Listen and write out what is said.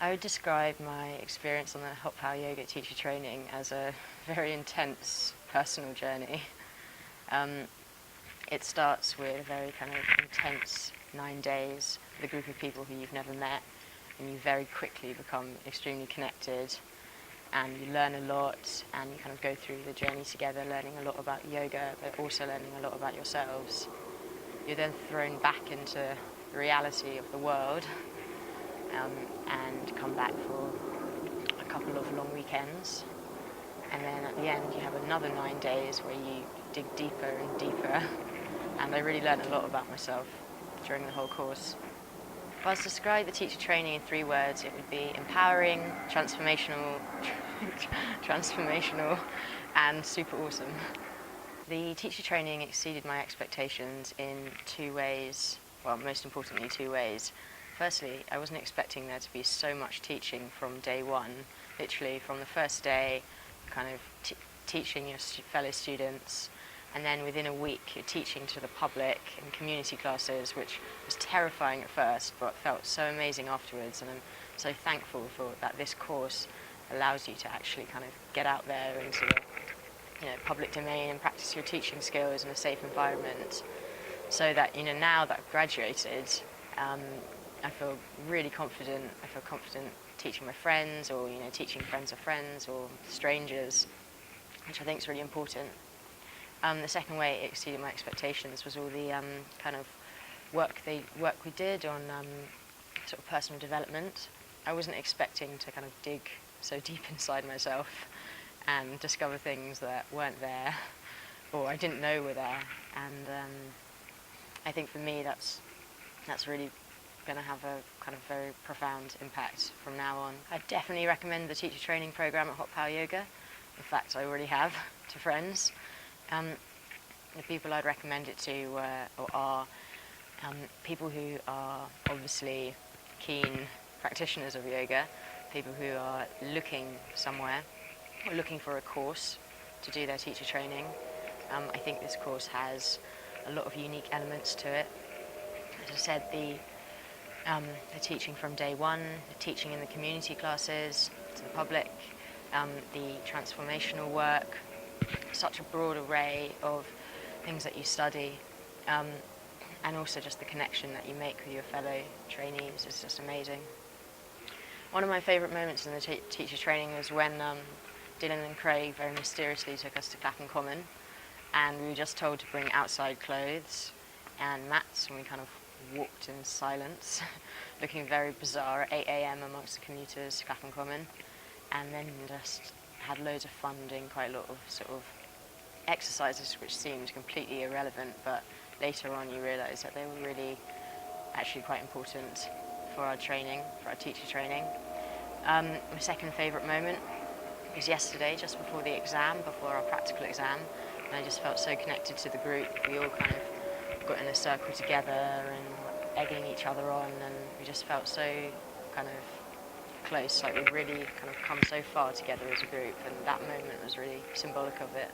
I would describe my experience on the Hot Power Yoga teacher training as a very intense personal journey. It starts with a very kind of intense 9 days with a group of people who you've never met, and you very quickly become extremely connected, and you learn a lot, and you kind of go through the journey together, learning a lot about yoga, but also learning a lot about yourselves. You're then thrown back into the reality of the world, and come back for a couple of long weekends. And then at the end you have another 9 days where you dig deeper and deeper, and I really learned a lot about myself during the whole course. If I was to describe the teacher training in 3 words, it would be empowering, transformational, and super awesome. The teacher training exceeded my expectations in 2 ways, well, most importantly 2 ways. Firstly, I wasn't expecting there to be so much teaching from day one, literally from the first day, kind of teaching your fellow students, and then within a week you're teaching to the public in community classes, which was terrifying at first but felt so amazing afterwards. And I'm so thankful for that this course allows you to actually kind of get out there into the public domain and practice your teaching skills in a safe environment, so that now that I've graduated, I feel really confident. I feel confident teaching my friends, or teaching friends of friends or strangers, which I think is really important. The second way it exceeded my expectations was all the kind of work we did on sort of personal development. I wasn't expecting to kind of dig so deep inside myself and discover things that weren't there or I didn't know were there. And I think for me that's really going to have a kind of very profound impact from now on. I definitely recommend the teacher training program at Hot Power Yoga. In fact, I already have to friends. The people I'd recommend it to are people who are obviously keen practitioners of yoga, people who are looking somewhere or looking for a course to do their teacher training. I think this course has a lot of unique elements to it. As I said, the teaching from day one, the teaching in the community classes to the public, the transformational work, such a broad array of things that you study, and also just the connection that you make with your fellow trainees is just amazing. One of my favourite moments in the teacher training was when Dylan and Craig very mysteriously took us to Clapham Common, and we were just told to bring outside clothes and mats, and we kind of walked in silence, looking very bizarre at 8 a.m. amongst the commuters to Clapham Common, and then just had loads of fun doing quite a lot of sort of exercises which seemed completely irrelevant, but later on you realise that they were really actually quite important for our training, for our teacher training. My second favourite moment was yesterday, just before the exam, before our practical exam, and I just felt so connected to the group. We all kind of got in a circle together and egging each other on, and we just felt so kind of close, like we'd really kind of come so far together as a group, and that moment was really symbolic of it.